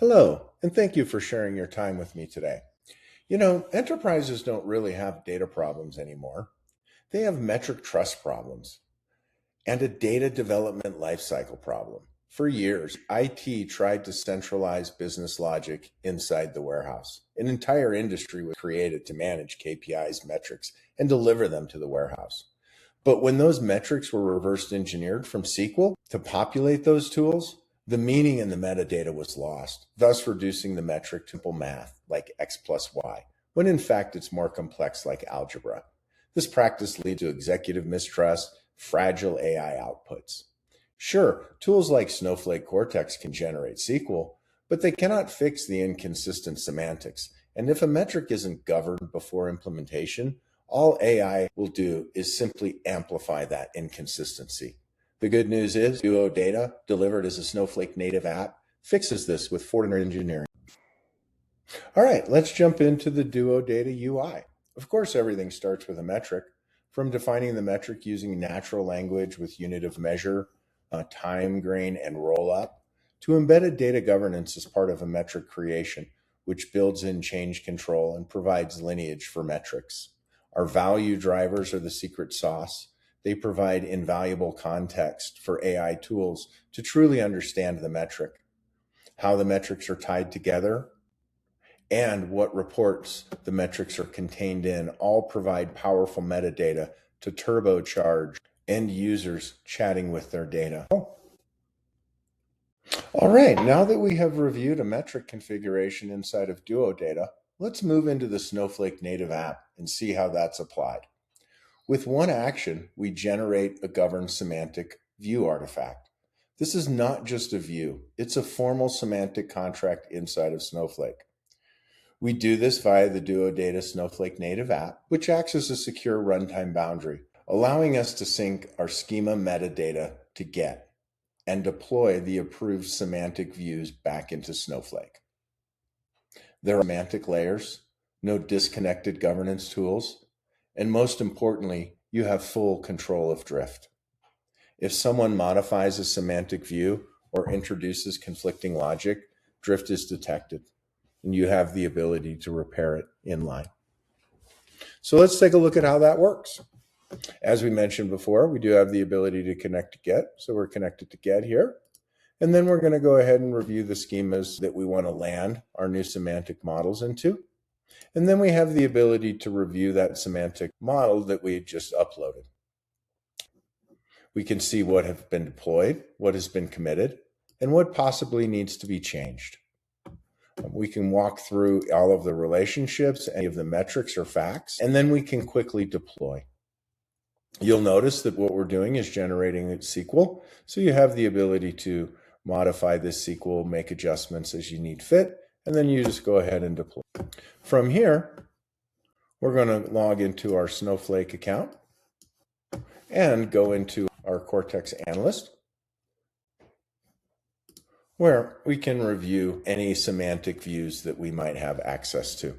Hello, and thank you for sharing your time with me today. Enterprises don't really have data problems anymore. They have metric trust problems and a data development lifecycle problem. For years, IT tried to centralize business logic inside the warehouse. An entire industry was created to manage KPIs, metrics, and deliver them to the warehouse. But when those metrics were reverse engineered from SQL to populate those tools, the meaning in the metadata was lost, thus reducing the metric to simple math like x plus y, when in fact it's more complex like algebra. This practice leads to executive mistrust, fragile AI outputs. Sure, tools like Snowflake Cortex can generate SQL, but they cannot fix the inconsistent semantics. And if a metric isn't governed before implementation, all AI will do is simply amplify that inconsistency. The good news is duodata, delivered as a Snowflake native app, fixes this with Fortner engineering. All right, let's jump into the duodata UI. Of course, everything starts with a metric. From defining the metric using natural language with unit of measure, time, grain, and roll-up, to embedded data governance as part of a metric creation, which builds in change control and provides lineage for metrics. Our value drivers are the secret sauce. They provide invaluable context for AI tools to truly understand the metric, how the metrics are tied together, and what reports the metrics are contained in all provide powerful metadata to turbocharge end users chatting with their data. All right, now that we have reviewed a metric configuration inside of duodata, let's move into the Snowflake native app and see how that's applied. With one action, we generate a governed semantic view artifact. This is not just a view, it's a formal semantic contract inside of Snowflake. We do this via the duodata Snowflake native app, which acts as a secure runtime boundary, allowing us to sync our schema metadata to get and deploy the approved semantic views back into Snowflake. There are semantic layers, no disconnected governance tools, and most importantly, you have full control of drift. If someone modifies a semantic view or introduces conflicting logic, drift is detected, and you have the ability to repair it in line. So let's take a look at how that works. As we mentioned before, we do have the ability to connect to get, so we're connected to get here. And then we're going to go ahead and review the schemas that we want to land our new semantic models into. And then we have the ability to review that semantic model that we just uploaded. We can see what has been deployed, what has been committed, and what possibly needs to be changed. We can walk through all of the relationships, any of the metrics or facts, and then we can quickly deploy. You'll notice that what we're doing is generating a SQL, so you have the ability to modify this SQL, make adjustments as you need fit, and then you just go ahead and deploy. From here, we're going to log into our Snowflake account and go into our Cortex Analyst, where we can review any semantic views that we might have access to.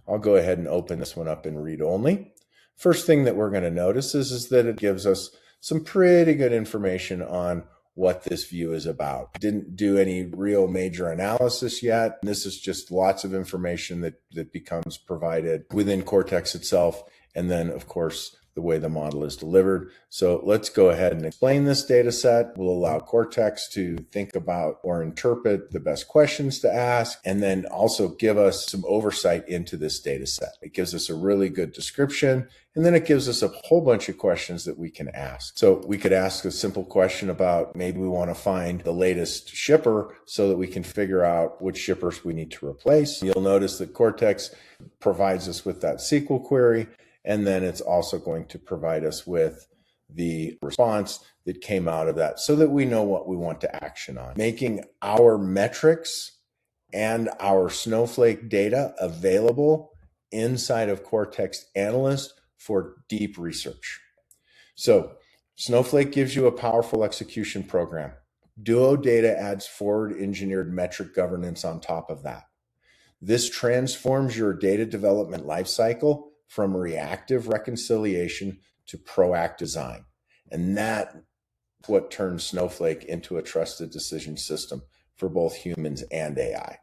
I'll go ahead and open this one up in read only. First thing that we're going to notice is that it gives us some pretty good information on what this view is about. Didn't do any real major analysis yet. This is just lots of information that becomes provided within Cortex itself. And then, of course, the way the model is delivered. So let's go ahead and explain this data set. We'll allow Cortex to think about or interpret the best questions to ask, and then also give us some oversight into this data set. It gives us a really good description, and then it gives us a whole bunch of questions that we can ask. So we could ask a simple question about maybe we want to find the latest shipper so that we can figure out which shippers we need to replace. You'll notice that Cortex provides us with that SQL query, and then it's also going to provide us with the response that came out of that so that we know what we want to action on. Making our metrics and our Snowflake data available inside of Cortex Analyst for deep research. So Snowflake gives you a powerful execution program. duodata adds forward engineered metric governance on top of that. This transforms your data development lifecycle from reactive reconciliation to proactive design. And that's what turns Snowflake into a trusted decision system for both humans and AI.